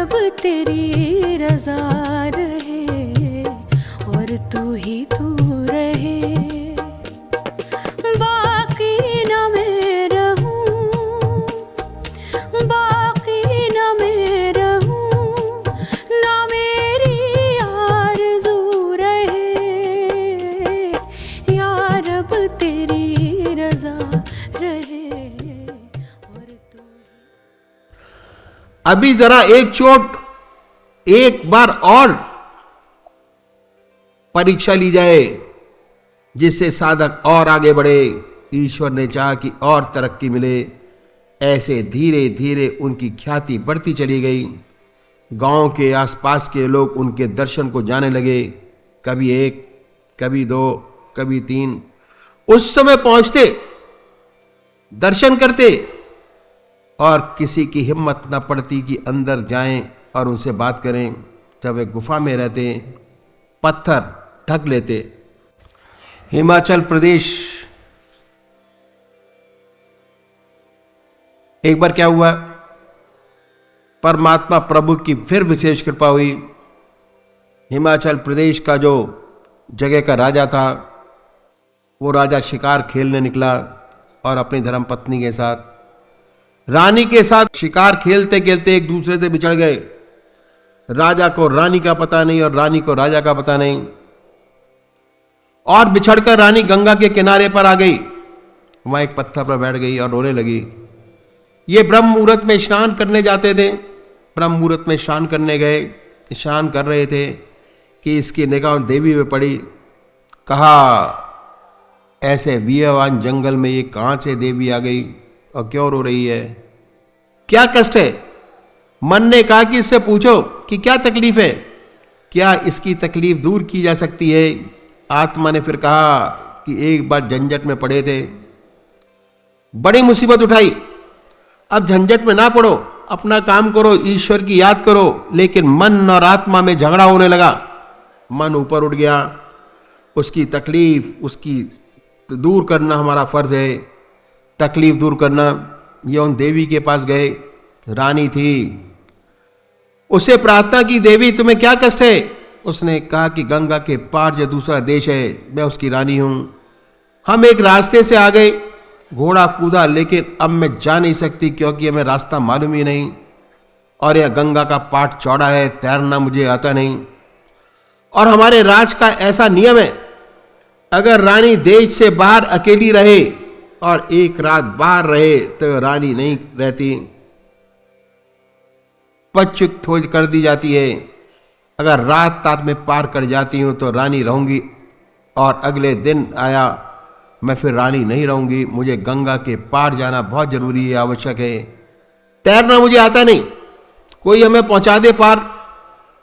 रब तेरी रजा रहे और तू ही तू रहे। बाकी न मैं रहूं, बाकी न मैं रहूं, न मेरी आरज़ू रहे, या रब तेरी रजा रहे और तू। अभी जरा एक चोट, एक बार और परीक्षा ली जाए, जिससे साधक और आगे बढ़े। ईश्वर ने चाहा कि और तरक्की मिले। ऐसे धीरे धीरे उनकी ख्याति बढ़ती चली गई। गांव के आसपास के लोग उनके दर्शन को जाने लगे। कभी एक, कभी दो, कभी तीन। उस समय पहुंचते, दर्शन करते, और किसी की हिम्मत न पड़ती कि अंदर जाएं और उनसे बात करें। जब वे गुफा में रहते, पत्थर ढक लेते। हिमाचल प्रदेश। एक बार क्या हुआ, परमात्मा प्रभु की फिर विशेष कृपा हुई। हिमाचल प्रदेश का जो जगह का राजा था, वो राजा शिकार खेलने निकला और अपनी धर्मपत्नी के साथ, रानी के साथ शिकार खेलते खेलते एक दूसरे से बिछड़ गए। राजा को रानी का पता नहीं और रानी को राजा का पता नहीं, और बिछड़कर रानी गंगा के किनारे पर आ गई। वहां एक पत्थर पर बैठ गई और रोने लगी। ये ब्रह्म मुहूर्त में स्नान करने जाते थे। ब्रह्म मुहूर्त में स्नान करने गए, स्नान कर रहे थे कि इसकी निगाह देवी पे पड़ी। कहा, ऐसे वीरवान जंगल में ये कहां से देवी आ गई और क्यों रो रही है, क्या कष्ट है? मन ने कहा कि इससे पूछो कि क्या तकलीफ है, क्या इसकी तकलीफ दूर की जा सकती है। आत्मा ने फिर कहा कि एक बार झंझट में पड़े थे, बड़ी मुसीबत उठाई, अब झंझट में ना पड़ो, अपना काम करो, ईश्वर की याद करो। लेकिन मन और आत्मा में झगड़ा होने लगा। मन ऊपर उठ गया। उसकी तकलीफ, उसकी दूर करना हमारा फर्ज है, तकलीफ दूर करना। ये उन देवी के पास गए, रानी थी। उसे प्रार्थना की, देवी तुम्हें क्या कष्ट है? उसने कहा कि गंगा के पार जो दूसरा देश है, मैं उसकी रानी हूं। हम एक रास्ते से आ गए, घोड़ा कूदा, लेकिन अब मैं जा नहीं सकती क्योंकि हमें रास्ता मालूम ही नहीं, और यह गंगा का पाट चौड़ा है, तैरना मुझे आता नहीं। और हमारे राज का ऐसा नियम है, अगर रानी देश से बाहर अकेली रहे और एक रात बाहर रहे तो रानी नहीं रहती, पदच्युत हो कर दी जाती है। अगर रात में पार कर जाती हूं तो रानी रहूंगी, और अगले दिन आया मैं फिर रानी नहीं रहूंगी। मुझे गंगा के पार जाना बहुत जरूरी है, आवश्यक है। तैरना मुझे आता नहीं, कोई हमें पहुंचा दे पार।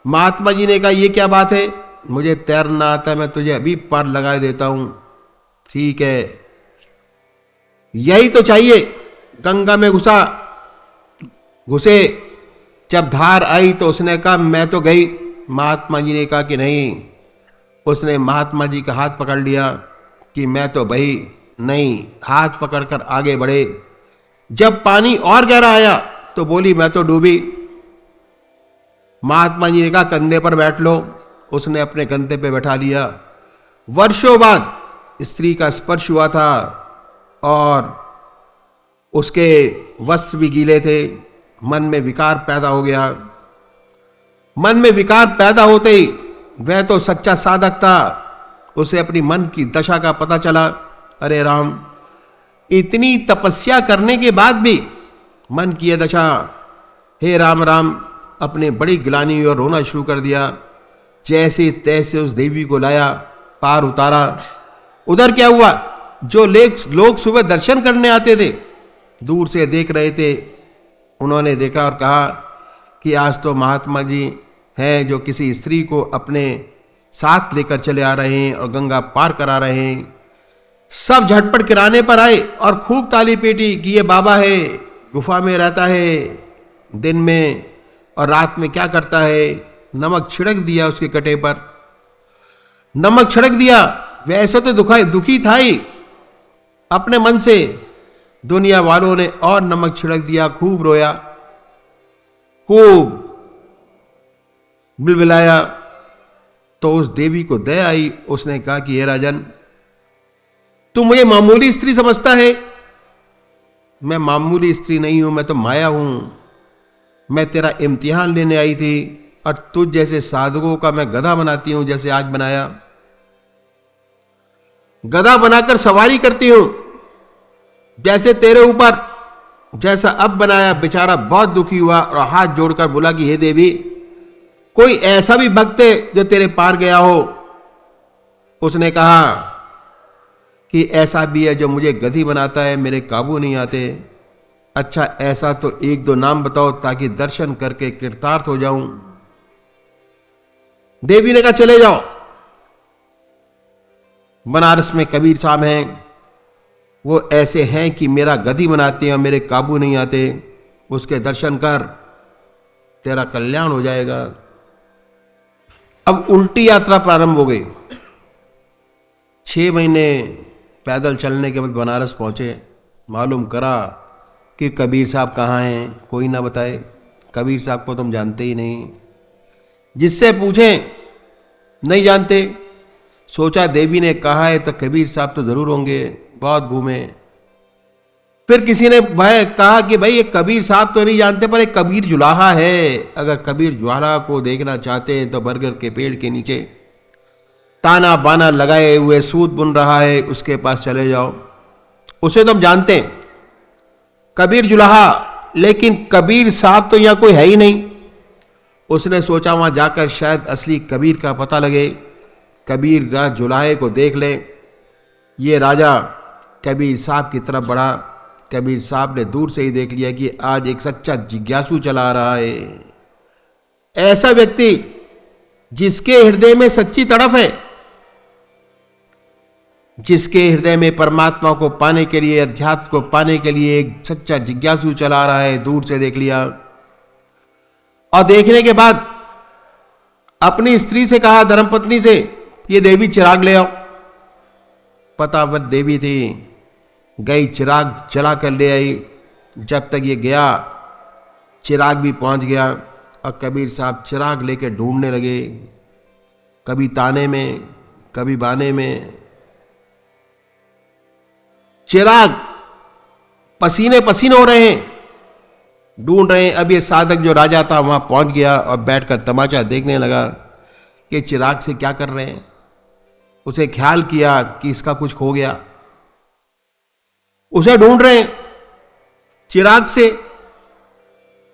महात्मा जी ने कहा, ये क्या बात है, मुझे तैरना आता है, मैं तुझे अभी पार लगा देता हूं। ठीक है, यही तो चाहिए। गंगा में घुसे, जब धार आई तो उसने कहा मैं तो गई। महात्मा जी ने कहा कि नहीं। उसने महात्मा जी का हाथ पकड़ लिया कि मैं तो बही नहीं। हाथ पकड़कर आगे बढ़े। जब पानी और गहरा आया तो बोली मैं तो डूबी। महात्मा जी ने कहा कंधे पर बैठ लो। उसने अपने कंधे पे बैठा लिया। वर्षों बाद स्त्री का स्पर्श हुआ था और उसके वस्त्र भी गीले थे। मन में विकार पैदा हो गया। मन में विकार पैदा होते ही वह तो सच्चा साधक था, उसे अपनी मन की दशा का पता चला। अरे राम, इतनी तपस्या करने के बाद भी मन की यह दशा। हे राम राम, अपने बड़ी गिलानी और रोना शुरू कर दिया। जैसे तैसे उस देवी को लाया, पार उतारा। उधर क्या हुआ, जो लोग सुबह दर्शन करने आते थे, दूर से देख रहे थे, उन्होंने देखा और कहा कि आज तो महात्मा जी हैं जो किसी स्त्री को अपने साथ लेकर चले आ रहे हैं और गंगा पार करा रहे हैं। सब झटपट किराने पर आए और खूब ताली पीटी कि ये बाबा है, गुफा में रहता है दिन में और रात में क्या करता है। नमक छिड़क दिया उसके कटे पर, नमक छिड़क दिया। वैसे तो दुखी था ही अपने मन से। दुनिया वालों ने और नमक छिड़क दिया, खूब रोया, खूब बिलबिलाया तो उस देवी को दया आई। उसने कहा कि हे राजन, तू मुझे मामूली स्त्री समझता है? मैं मामूली स्त्री नहीं हूं, मैं तो माया हूं। मैं तेरा इम्तिहान लेने आई थी और तुझ जैसे साधकों का मैं गधा बनाती हूं, जैसे आज बनाया। गधा बनाकर सवारी करती हूं, जैसे तेरे ऊपर जैसा अब बनाया। बेचारा बहुत दुखी हुआ और हाथ जोड़कर बोला कि हे देवी, कोई ऐसा भी भक्त है जो तेरे पार गया हो? उसने कहा कि ऐसा भी है जो मुझे गधी बनाता है, मेरे काबू नहीं आते। अच्छा, ऐसा तो एक दो नाम बताओ ताकि दर्शन करके कृतार्थ हो जाऊं। देवी ने कहा चले जाओ, बनारस में कबीर साहब हैं, वो ऐसे हैं कि मेरा गधी बनाते हैं और मेरे काबू नहीं आते। उसके दर्शन कर, तेरा कल्याण हो जाएगा। अब उल्टी यात्रा प्रारंभ हो गई। 6 महीने पैदल चलने के बाद बनारस पहुंचे। मालूम करा कि कबीर साहब कहाँ हैं, कोई ना बताए। कबीर साहब को तुम जानते ही नहीं, जिससे पूछें नहीं जानते। सोचा देवी ने कहा है तो कबीर साहब तो जरूर होंगे, बहुत घूमे। फिर किसी ने भाई कहा कि भाई ये कबीर साहब तो नहीं जानते, पर एक कबीर जुलाहा है, अगर कबीर जुलाहा को देखना चाहते हैं तो बरगद के पेड़ के नीचे ताना बाना लगाए हुए सूत बुन रहा है, उसके पास चले जाओ। उसे तो हम जानते हैं, कबीर जुलाहा, लेकिन कबीर साहब तो यहाँ कोई है ही नहीं। उसने सोचा वहां जाकर शायद असली कबीर का पता लगे, कबीर राज जुलाहे को देख ले। ये राजा कबीर साहब की तरफ बढ़ा। कबीर साहब ने दूर से ही देख लिया कि आज एक सच्चा जिज्ञासु चला आ रहा है, ऐसा व्यक्ति जिसके हृदय में सच्ची तड़फ है, जिसके हृदय में परमात्मा को पाने के लिए, अध्यात्म को पाने के लिए एक सच्चा जिज्ञासु चला आ रहा है। दूर से देख लिया और देखने के बाद अपनी स्त्री से कहा, धर्मपत्नी से, ये देवी चिराग ले आओ। पतावत देवी थी, गई चिराग जला कर ले आई। जब तक ये गया चिराग भी पहुंच गया और कबीर साहब चिराग लेकर ढूंढने लगे, कभी ताने में कभी बाने में। चिराग पसीने पसीने हो रहे हैं, ढूंढ रहे हैं। अब ये साधक जो राजा था वहां पहुंच गया और बैठकर तमाचा देखने लगा कि चिराग से क्या कर रहे हैं। उसे ख्याल किया कि इसका कुछ खो गया, उसे ढूंढ रहे हैं चिराग से,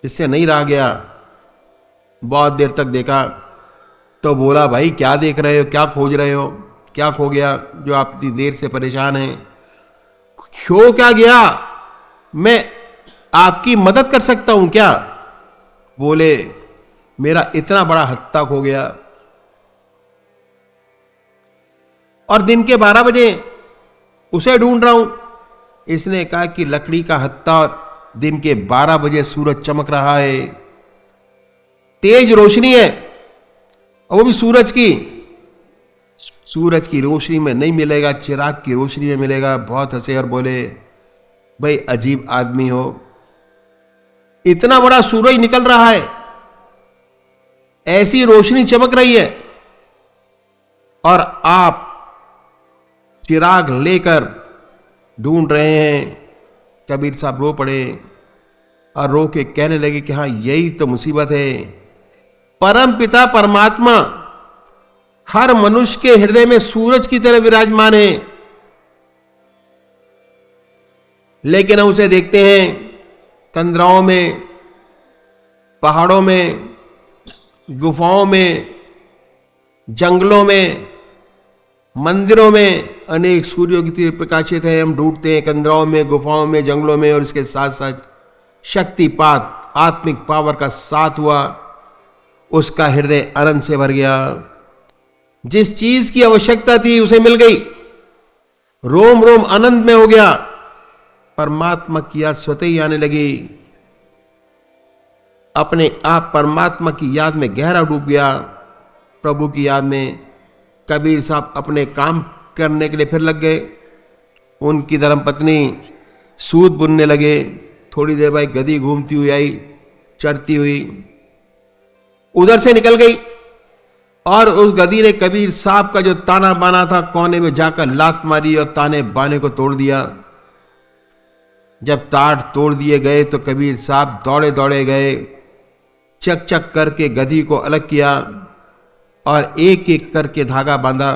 जिससे नहीं रहा गया। बहुत देर तक देखा तो बोला, भाई क्या देख रहे हो, क्या खोज रहे हो, क्या खो गया जो आप इतनी देर से परेशान हैं? खो क्या गया, मैं आपकी मदद कर सकता हूं क्या? बोले, मेरा इतना बड़ा हत्ता खो गया। और दिन के 12 बजे उसे ढूंढ रहा हूं। इसने कहा कि लकड़ी का हत्ता, और दिन के 12 बजे सूरज चमक रहा है, तेज रोशनी है, और वो भी सूरज की। सूरज की रोशनी में नहीं मिलेगा, चिराग की रोशनी में मिलेगा। बहुत हंसे और बोले, भाई अजीब आदमी हो, इतना बड़ा सूरज निकल रहा है, ऐसी रोशनी चमक रही है, और आप चिराग लेकर ढूंढ रहे हैं। कबीर साहब रो पड़े और रो के कहने लगे कि हाँ, यही तो मुसीबत है। परम पिता परमात्मा हर मनुष्य के हृदय में सूरज की तरह विराजमान है, लेकिन हम उसे देखते हैं कंदराओं में, पहाड़ों में, गुफाओं में, जंगलों में, मंदिरों में अनेक सूर्यों की तरह प्रकाशित है। हम ढूंढते हैं कंदराओं में, गुफाओं में, जंगलों में, और इसके साथ साथ शक्तिपात, आत्मिक पावर का साथ हुआ। उसका हृदय आनंद से भर गया। जिस चीज की आवश्यकता थी उसे मिल गई, रोम रोम आनंद में हो गया। परमात्मा की याद स्वतः ही आने लगी। अपने आप परमात्मा की याद में गहरा डूब गया, प्रभु की याद में। कबीर साहब अपने काम करने के लिए फिर लग गए। उनकी धर्मपत्नी सूत बुनने लगे। थोड़ी देर बाद गधी घूमती हुई आई, चढ़ती हुई, उधर से निकल गई। और उस गधी ने कबीर साहब का जो ताना बाना था कोने में जाकर लात मारी और ताने बाने को तोड़ दिया। जब तार तोड़ दिए गए तो कबीर साहब दौड़े दौड़े गए, चक चक करके गधी को अलग किया और एक एक करके धागा बांधा।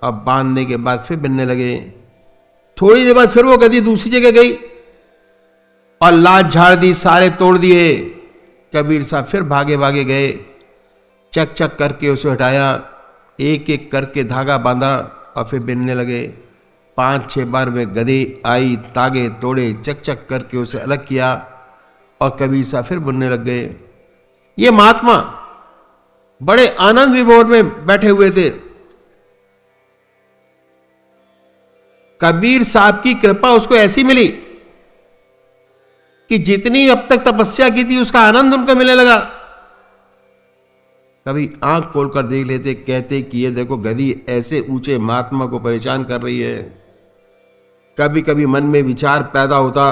अब बांधने के बाद फिर बिनने लगे। थोड़ी देर बाद फिर वो गधी दूसरी जगह गई और लात झाड़ दी, सारे तोड़ दिए। कबीर साहब फिर भागे भागे गए, चक चक करके उसे हटाया, एक एक करके धागा बांधा और फिर बिनने लगे। 5-6 बार वे गधी आई, तागे तोड़े, चक चक करके उसे अलग किया और कबीर साहब फिर बुनने लग गए। ये महात्मा बड़े आनंद विभोर में बैठे हुए थे। कबीर साहब की कृपा उसको ऐसी मिली कि जितनी अब तक तपस्या की थी उसका आनंद उनको मिलने लगा। कभी आंख खोलकर देख लेते, कहते कि ये देखो गधी ऐसे ऊंचे महात्मा को परेशान कर रही है। कभी कभी मन में विचार पैदा होता,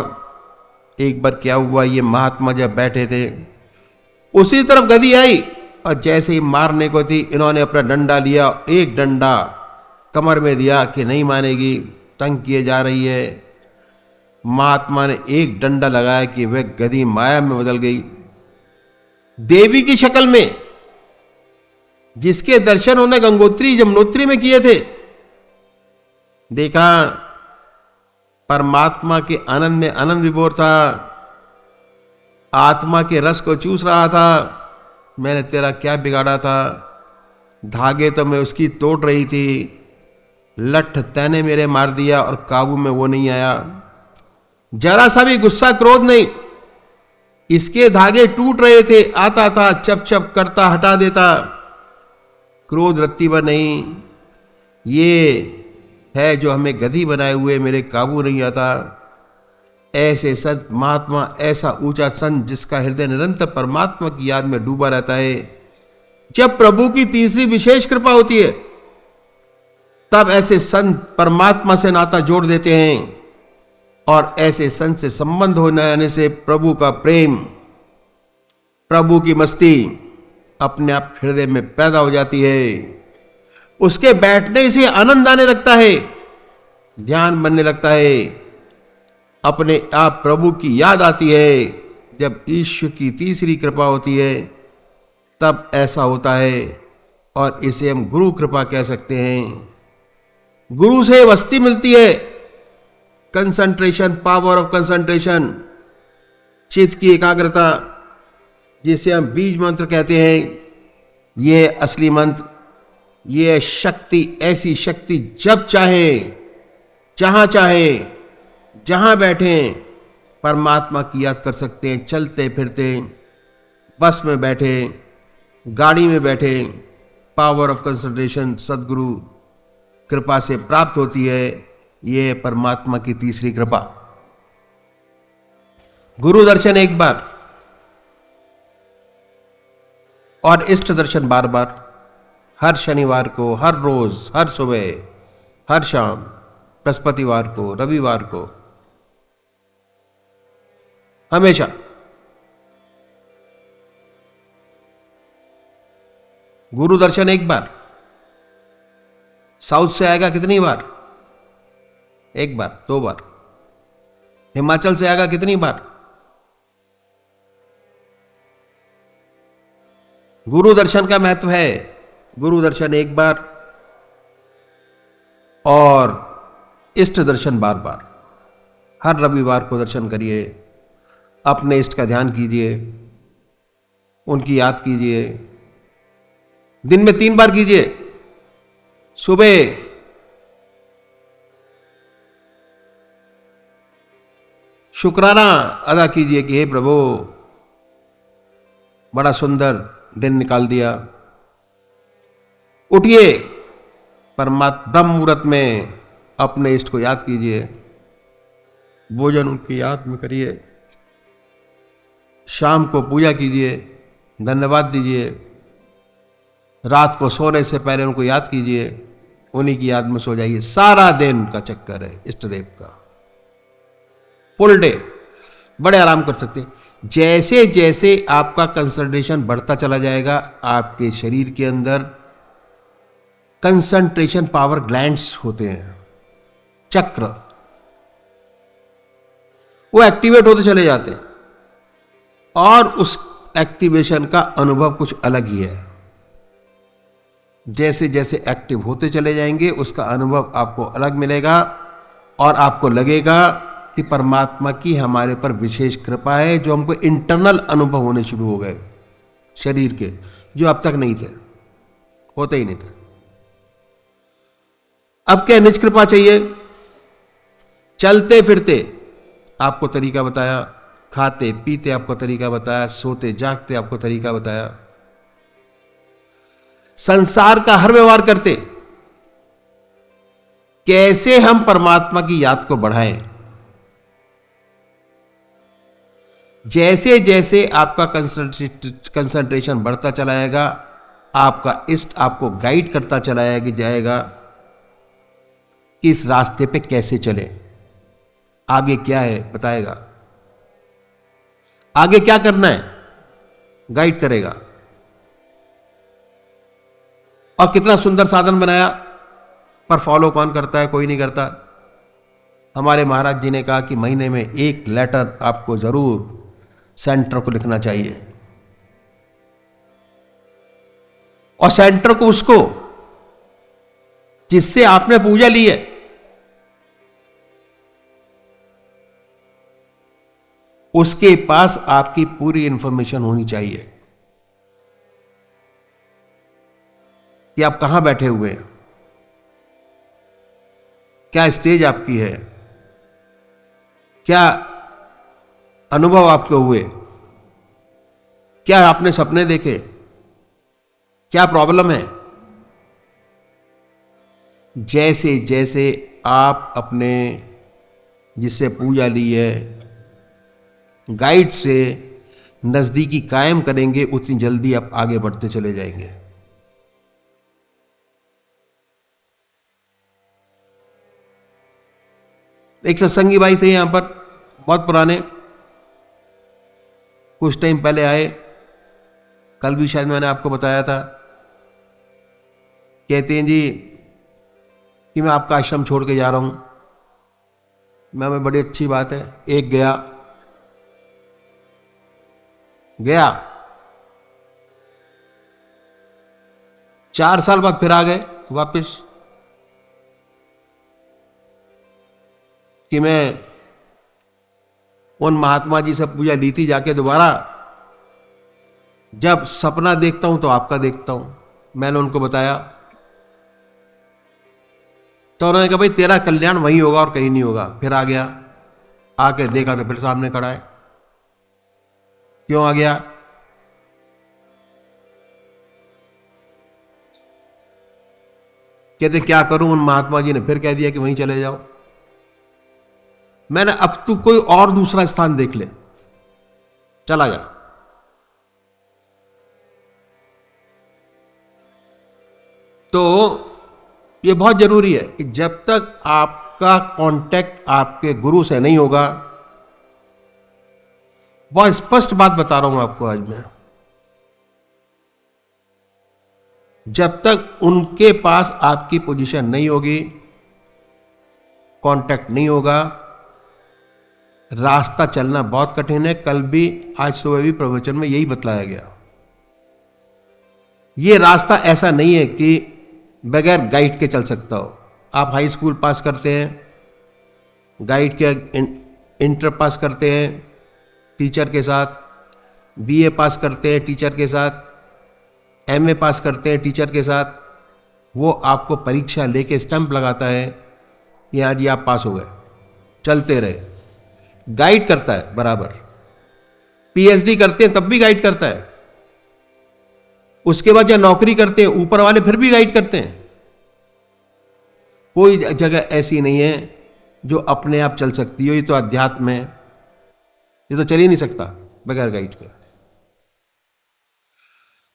एक बार क्या हुआ, ये महात्मा जब बैठे थे उसी तरफ गधी आई और जैसे ही मारने को थी इन्होंने अपना डंडा लिया, एक डंडा कमर में दिया कि नहीं मानेगी, तंग किए जा रही है। महात्मा ने एक डंडा लगाया कि वह गधी माया में बदल गई, देवी की शक्ल में, जिसके दर्शन उन्होंने गंगोत्री यमुनोत्री में किए थे। देखा परमात्मा के आनंद में आनंद विभोर था, आत्मा के रस को चूस रहा था। मैंने तेरा क्या बिगाड़ा था, धागे तो मैं उसकी तोड़ रही थी, लठ तैने मेरे मार दिया और काबू में वो नहीं आया। जरा सा भी गुस्सा क्रोध नहीं, इसके धागे टूट रहे थे, आता था चप चप करता हटा देता, क्रोध रत्ती पर नहीं। ये है जो हमें गधी बनाए हुए मेरे काबू नहीं आता। ऐसे संत महात्मा, ऐसा ऊंचा संत जिसका हृदय निरंतर परमात्मा की याद में डूबा रहता है। जब प्रभु की तीसरी विशेष कृपा होती है तब ऐसे संत परमात्मा से नाता जोड़ देते हैं और ऐसे संत से संबंध होने आने से प्रभु का प्रेम, प्रभु की मस्ती अपने आप हृदय में पैदा हो जाती है। उसके बैठने से आनंद आने लगता है, ध्यान बनने लगता है, अपने आप प्रभु की याद आती है। जब ईश्वर की तीसरी कृपा होती है तब ऐसा होता है और इसे हम गुरु कृपा कह सकते हैं। गुरु से वस्ती मिलती है, कंसंट्रेशन, पावर ऑफ कंसंट्रेशन, चित्त की एकाग्रता, जिसे हम बीज मंत्र कहते हैं। यह है असली मंत्र, यह है शक्ति, ऐसी शक्ति जब चाहे, जहां चाहे, जहां बैठे परमात्मा की याद कर सकते हैं। चलते फिरते, बस में बैठे, गाड़ी में बैठे, पावर ऑफ कंसंट्रेशन सदगुरु कृपा से प्राप्त होती है। यह परमात्मा की तीसरी कृपा। गुरु दर्शन एक बार और इष्ट दर्शन बार बार, हर शनिवार को, हर रोज, हर सुबह, हर शाम, बृहस्पतिवार को, रविवार को, हमेशा। गुरु दर्शन एक बार। साउथ से आएगा कितनी बार? एक बार, 2 बार। हिमाचल से आएगा कितनी बार? गुरु दर्शन का महत्व है। गुरु दर्शन एक बार और इष्ट दर्शन बार बार। हर रविवार को दर्शन करिए, अपने इष्ट का ध्यान कीजिए, उनकी याद कीजिए। दिन में 3 बार कीजिए। सुबह शुक्राना अदा कीजिए कि हे प्रभु, बड़ा सुंदर दिन निकाल दिया। उठिए, ब्रह्म मुहूर्त में अपने इष्ट को याद कीजिए, भोजन उनकी याद में करिए। शाम को पूजा कीजिए, धन्यवाद दीजिए। रात को सोने से पहले उनको याद कीजिए, उन्हीं की याद में सो जाइए। सारा दिन का चक्कर है इष्ट देव का, फुल डे, बड़े आराम कर सकते हैं। जैसे जैसे आपका कंसंट्रेशन बढ़ता चला जाएगा, आपके शरीर के अंदर कंसंट्रेशन पावर ग्लैंड्स होते हैं, चक्र, वो एक्टिवेट होते चले जाते हैं और उस एक्टिवेशन का अनुभव कुछ अलग ही है। जैसे जैसे एक्टिव होते चले जाएंगे उसका अनुभव आपको अलग मिलेगा और आपको लगेगा कि परमात्मा की हमारे पर विशेष कृपा है, जो हमको इंटरनल अनुभव होने शुरू हो गए शरीर के, जो अब तक नहीं थे, होते ही नहीं थे। अब क्या निज कृपा चाहिए? चलते फिरते आपको तरीका बताया, खाते पीते आपको तरीका बताया, सोते जागते आपको तरीका बताया, संसार का हर व्यवहार करते कैसे हम परमात्मा की याद को बढ़ाएं। जैसे जैसे आपका कंसंट्रेशन बढ़ता चला जाएगा, आपका इष्ट आपको गाइड करता चला जाएगा कि इस रास्ते पे कैसे चले, आगे क्या है बताएगा, आगे क्या करना है गाइड करेगा। और कितना सुंदर साधन बनाया, पर फॉलो कौन करता है? कोई नहीं करता। हमारे महाराज जी ने कहा कि महीने में एक लेटर आपको जरूर सेंटर को लिखना चाहिए, और सेंटर को उसको जिससे आपने पूजा ली है, उसके पास आपकी पूरी इंफॉर्मेशन होनी चाहिए कि आप कहां बैठे हुए हैं, क्या स्टेज आपकी है, क्या अनुभव आपके हुए, क्या आपने सपने देखे, क्या प्रॉब्लम है। जैसे जैसे आप अपने जिससे पूजा ली है गाइड से नजदीकी कायम करेंगे, उतनी जल्दी आप आगे बढ़ते चले जाएंगे। एक सत्संगी भाई थे यहां पर, बहुत पुराने, कुछ टाइम पहले आए, कल भी शायद मैंने आपको बताया था। कहते हैं जी कि मैं आपका आश्रम छोड़ के जा रहा हूं। मैं बड़ी अच्छी बात है। एक गया 4 साल बाद फिर आ गए वापस कि मैं उन महात्मा जी से पूजा ली थी जाके दोबारा, जब सपना देखता हूं तो आपका देखता हूं। मैंने उनको बताया तो उन्होंने कहा भाई तेरा कल्याण वहीं होगा और कहीं नहीं होगा। फिर आ गया, आके देखा तो फिर सामने खड़ा है। क्यों आ गया? कहते क्या करूं, उन महात्मा जी ने फिर कह दिया कि वहीं चले जाओ। मैंने अब तू कोई और दूसरा स्थान देख ले, चला जा। तो ये बहुत जरूरी है कि जब तक आपका कांटेक्ट आपके गुरु से नहीं होगा, बहुत स्पष्ट बात बता रहा हूं आपको आज मैं, जब तक उनके पास आपकी पोजीशन नहीं होगी, कांटेक्ट नहीं होगा, रास्ता चलना बहुत कठिन है। कल भी, आज सुबह भी प्रवचन में यही बतलाया गया। ये रास्ता ऐसा नहीं है कि बगैर गाइड के चल सकता हो। आप हाई स्कूल पास करते हैं, गाइड के, इंटर पास करते हैं टीचर के साथ, बीए पास करते हैं टीचर के साथ, एमए पास करते हैं टीचर के साथ। वो आपको परीक्षा लेके स्टंप लगाता है कि हाँ जी आप पास हो गए, चलते रहे। गाइड करता है बराबर। पीएचडी करते हैं तब भी गाइड करता है। उसके बाद जब नौकरी करते हैं ऊपर वाले फिर भी गाइड करते हैं। कोई जगह ऐसी नहीं है जो अपने आप चल सकती हो। ये तो अध्यात्म है, ये तो चल ही नहीं सकता बगैर गाइड के।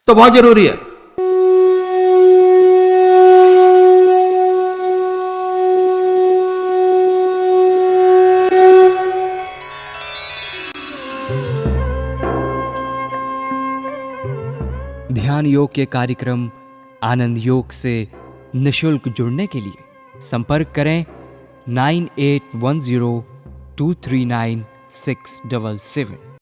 तो बहुत जरूरी है। ध्यान योग के कार्यक्रम आनंद योग से निःशुल्क जुड़ने के लिए संपर्क करें 9810239677।